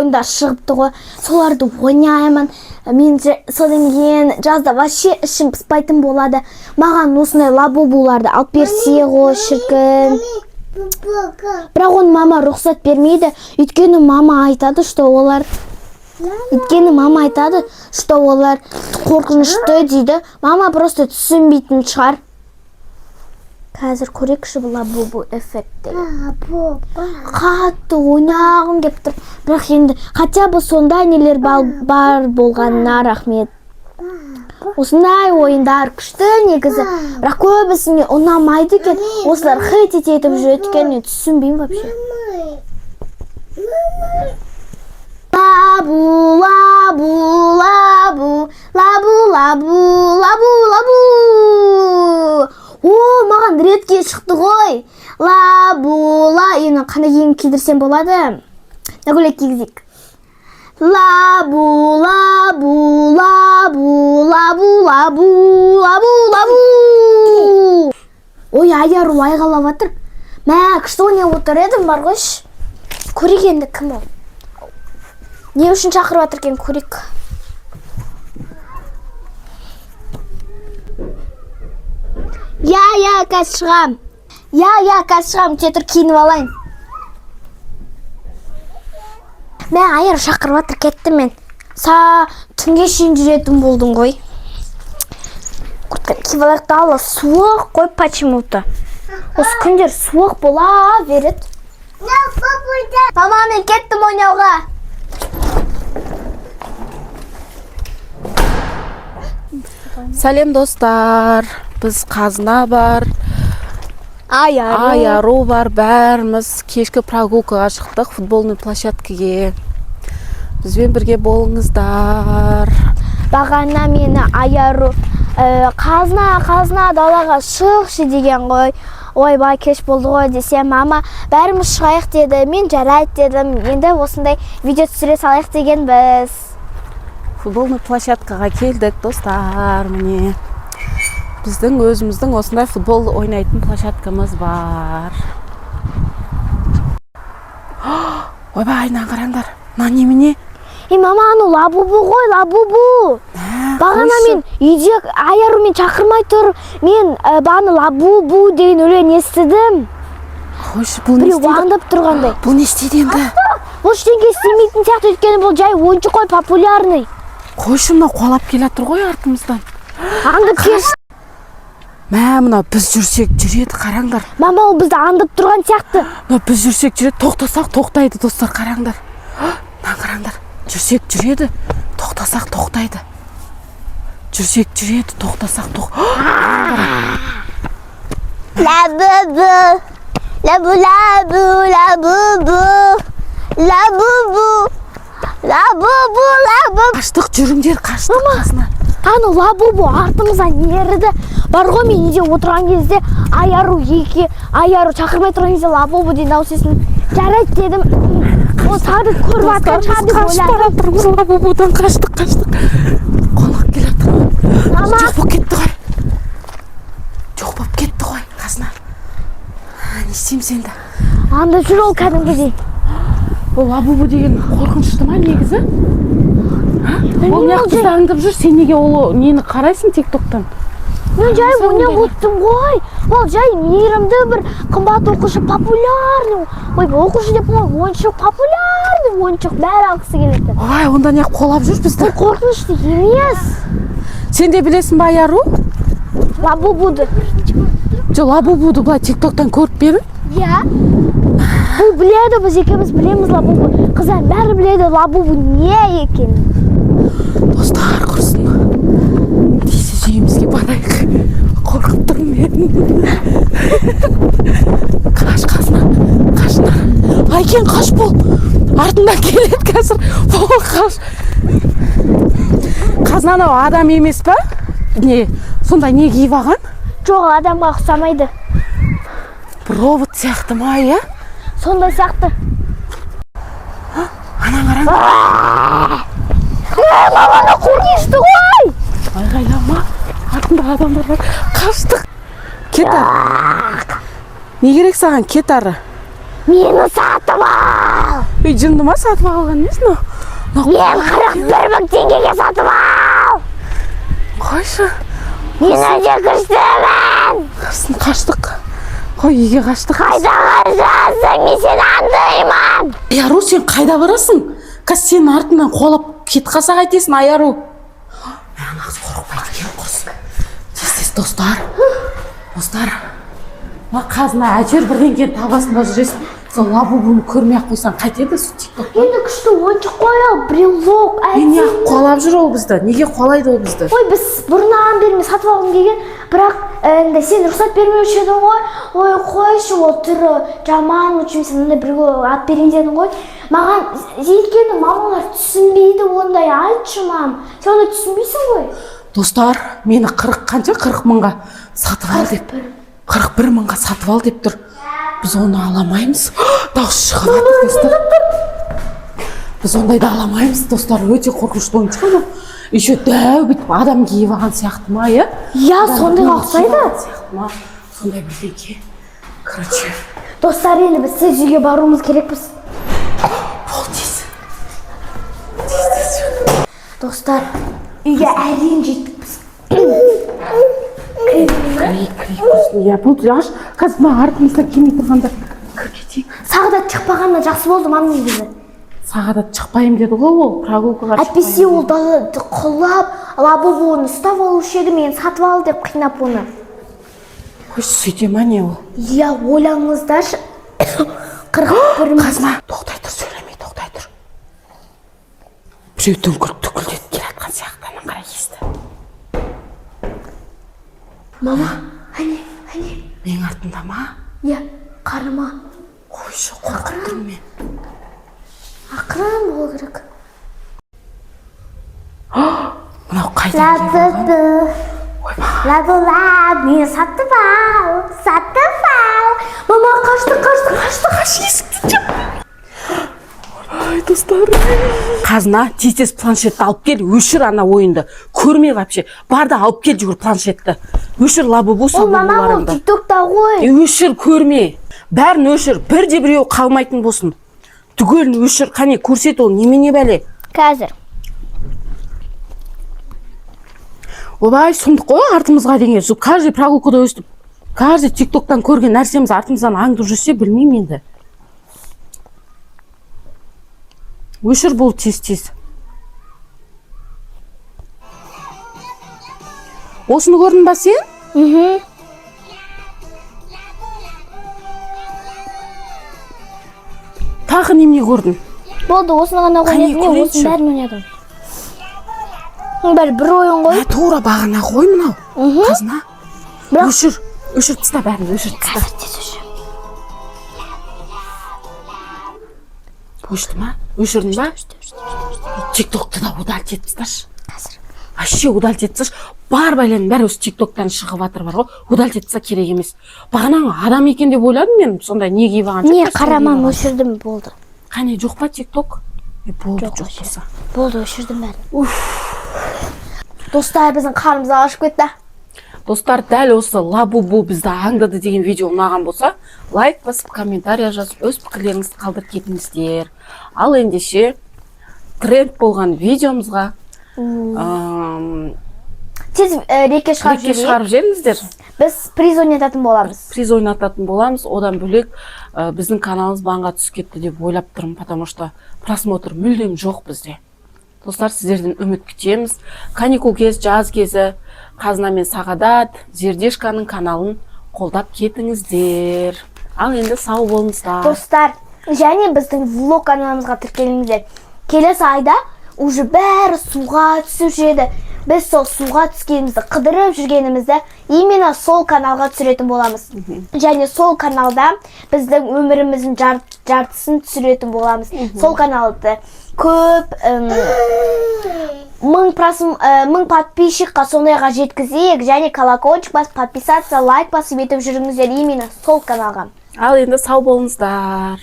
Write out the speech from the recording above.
ойындар шығыпты ғой, соларды ойнаймын. Мен содан кейін жазда вообще ішім пыспайтын болады. Маған осындай лабубуларды алып берсе ғой, шіркін. Бірақ оны мама рұқсат бермейді. Өйткені мама айтады, что олар қорқынышты дейді. Мама просто түсінбейтін шығар. Қазір көрекші бұл лабубу эффекті. Қатты ойнағым кеп тұр. Бірақ енді хотя бы сондай нелер бар болғанына рахмет. Осындай ойындар күшті негізі. Бірақ көбісіне ұнамайды екен. Осылар хейт етіп жүреді екен, түсінбеймін вообще. Лабу, лабу, лабу, лабу, лабу, лабу, лабу. О, маған редке шықты ғой. Лабу, енді қандай киім кидірсем болады? Нәгөлек кигізейік. Лабу, лабу, лабу, лабу, лабу, лабу, лабу. Ой, Аяру айғалап жатыр. Мә, күшті ойнап отыр едім бар қойшы. Көрейік енді кім ол? Не үшін шақырып жатыр екен, көрейік. Я, қазір шығам. Я, қазір шығам, кетір киініп алайын. Мен Аяр шақырып жатыр, кеттім мен. Түнге шейін жүретін болдым ғой. Куртканы киіп алайық та, суық қой почему-то. Осы күндер суық бола береді. Мама, мен кеттім ойнауға. Сәлем достар, біз Қазына бар, Аяру бар, бәріміз кешкі прогулкаға шықтық, футболный площадкаге. Бізбен бірге болыңыздар. Бағана мені Аяру Қазына далаға шықшы деген ғой. Ойбай, кеш болды ғой десем, мама бәріміз шығайық деді, мен жарайды дедім. Енді осындай видео түсіре салайық деген біз. Футболный площадкаға келдік, достар, міне. Біздің өзіміздің осындай футбол ойнайтын площадкамыз бар. Ойбай, айна қараңдар. Мына немене? Мама, аны лабубу ғой, лабубу. Бағана мен үйде Аярумен шақырмай тұр. Мен бағана лабубу деген өлең естідім. Қойшы, бұл не істейді? Біреу уаңдап тұрғандай. Бұл не істейді енді? Бұл ештеңе істемейтін сияқты, өйткені бұл жай ойыншық қой, популярный. Қойшы, мына қуалап келатыр ғой артымыздан. Аңдып келші. Мә, мына біз жүрсек жүреді, қараңдар. Мама, ол бізді аңдып тұрған сияқты. Мына біз жүрсек жүреді, тоқтасақ тоқтайды, достар, қараңдар. Мына қараңдар, жүрсек жүреді, тоқтасақ тоқтайды. Жүрсек жүреді, тоқтасақ Лабубу, лабу, лабубу, лабубу, лабубу. Қаштық, жүріңдер, қаштық Қазына. Аны лабубу артымыздан ерді. Бар ғой, мен үйде отырған кезде Аяру шақырмай тұрған кезде лабубу деген дауыс естідім. Жарайды дедім. Ол сағды көріп жатқан шығар деп ойладым. Қашып баратырмыз, лабубудан қаштық. Қолақ келатыр. Жоқ болып кетті ғой. Жоқ болып кетті ғой, Қазына. Не істейміз енді? Анда жүр ол кәдімгідей. Ол лабубу деген қорқынышты ма негізі? Ол не қызды аңдып жүр, сен неге ол нені қарайсың тик-токтан? Мен жай ойнап отырдым ғой. Ол жай мейірімді бір қымбат оқушы, популярный. Ой, оқушы деп қой, ойыншық, популярный ойыншық, бәрі алғысы келеді. Ой, онда не қолап жүр бізді? Ол қорқынышты емес. Сен де білесің ба, Аяру? Лабубуды. Лабубуды былай тик-токтан көріп берің? Иә. Бұл біледі, біз екеуміз білеміз лабубу. Қыздар бәрі біледі лабубу не екен. Достар, құрсын. Тез үйімізге барайық. Қорқыттың мен. Қаш, Қазына, қашына. Айкен, қаш бол. Артынан келеді қазір. Бол, қаш. Қазына анау адам емес па? Не, сонда не киіп алған? Жоқ, адамға ұқсамайды. Робот сияқты ма, иә? Сондай сияқты. Ана қараң. Маманы қорқынышты ғой. Айғайлама, артында адамдар бар. Қаштық. Кет ары. Не керек саған, кет ары? Мені сатып ал. үй жынды ма сатып алған емесің? Мен 41 мың теңгеге сатып ал! Қойшы. Мен өте күштімін! Қаштық. Қой, үйге қаштық. Қайда қашасың? Мен сені аңдаймын! Аяру, сен қайда барасың? Қаз сенің артынан қолап кет қалса қайтесің, Аяру? Мен ағыз қорықпайды кен құрсын. Тез достар. Қазына әжер бірден кен табасында жүресің. Сол лабубуны көрмей-ақ қойсан қайтеді су тиктоктан? Енді күшті ойыншық қояу, брелок, Не қуалап жүр ол бізді? Неге қуалайды ол бізді? Ой, біз бұрыннан бері сатып алғым келген, бірақ сен рұқсат бермеуші едің ғой. Ой, қойшы, ол түрі жаман, үшін сен брелок ат берейін дедің ғой. Маған өйткені мамалар түсінбейді ондай, айтшы мам. Сен оны түсінбейсің ғой. Достар, мені 40 мыңға сатып ал деп. 41 мыңға сатып ал деп тұр. Біз оны аламаймыз. Дауыс шығып жатыр, достар. Біз ондайды аламаймыз, достар. Өте қорқынышты ойыншық ана. Еще дәу бүйтіп адам киіп алған сияқты ма, иә? Иә, сондайға ұқсайды. Сондай бірдеңе. Короче. Достар, енді біз тез үйге баруымыз керекпіз. Бол тез. Достар, үйге әрең жеттік біз. Иә, бұл жаш қазір мына артымызда келмей тұрғанда кір кетейік. Сағдат шықпағанына жақсы болды мам негізі. Сағдат шықпайым деді ғой ол, прогулкаға шықпайым. Әйтпесе ол далада құлап, лабубуын ұстап алушы еді, мен сатып ал деп қинап оны. Қой, сөйте ма не ол? Иә, ойлаңыздаршы. 41 мың. Қазма, тоқтай тұр, сөйлемей, тоқтай тұр. Біреу түңкілдетіп келе жатқан сияқтанын қара есті. Мама, әне. Менің артында ма? Иә, қарыма. Қойшы, қорқып тұрмын мен. Ақырын болу керек. Мынау қайдан келген ғой? Лабу-лаб, мені сатып ал. Мама, қашты, есікті жап. Ай, достар. Қазына, тез планшетті алып кел, өшір ана ойынды. Көрмей вообще. Бар да алып кел жүгір планшетті. Өшір лабубу сабубуларыңды. Ол мама, ол тиктокта ғой. Өшір, көрме. Бәрін өшір. Бірде біреу қалмайтын болсын. Түгелін өшір. Қане, көрсет ол немене бәле? Қазір. Обай, сұмдық қой артымызға деген. Каждый прогулкада өстіп. Каждый тиктоктан көрген нәрсеміз артымыздан аңды жүрсе, білмеймін енді. Өшір бұл тез. Осыны көрдің ба сен? Тағы немене көрдің? Болды, осыны ғана ойнадым, мен осыны бәрін ойнадым. Бәрі бір ойын ғой. Тура бағана ғой мынау. Қазына. Бірақ... Өшір тұста бәрін, өшір тұста. Қазір тез өшір. Өшті ма? Өшірдің ба? Тиктокты да удалить етіпсташ. Вообще удалить етіпсташ. Бар бәлен бәрі осы тиктоктан шығып атыр бар ғой. Удалить етіпса керек емес. Бағана адам екен деп ойладым мен. Сондай не киіп алған. Не, қарамам, өшірдім, болды. Қане, жоқ па тикток? Болды, жоқ болса. Болды, өшірдім бәрін. Достар, біздің қарымыз ашып кетті. Достар, дәл осы лабубу бізді аңдады деген видео ұнаған болса, лайк басып, комментария жазып, өз пікірлеріңізді қалдырып кетіңіздер. Ал ендеше тренд болған видеомызға тез рекке шығарып жіберіңіздер. Біз приз ойнататын боламыз. Одан бөлек біздің каналымыз банға түсіп кетті деп ойлап тұрмын, потому что просмотр мүлдем жоқ бізде. Достар, сіздерден үміт күтеміз. Каникул кез, жаз кезі Қазына мен Сағадат Зердешканың каналын қолдап кетіңіздер. Ал енді сау болыңыздар. Достар, және біздің влог каналымызға тіркеліңіздер. Келесі айда уже бәрі суға түсіп жүреді. Біз сол суға түскенімізді, қыдырып жүргенімізді именно сол каналға түсіретін боламыз. Және сол каналда біздің өміріміздің жартысын түсіретін боламыз. Сол каналды көп 1000 подписчикқа сондайға жеткізейік, және колокольчик басып, подписаться, лайк басып етіп жүріңіздер именно сол каналға. Ал енді сау болыңыздар.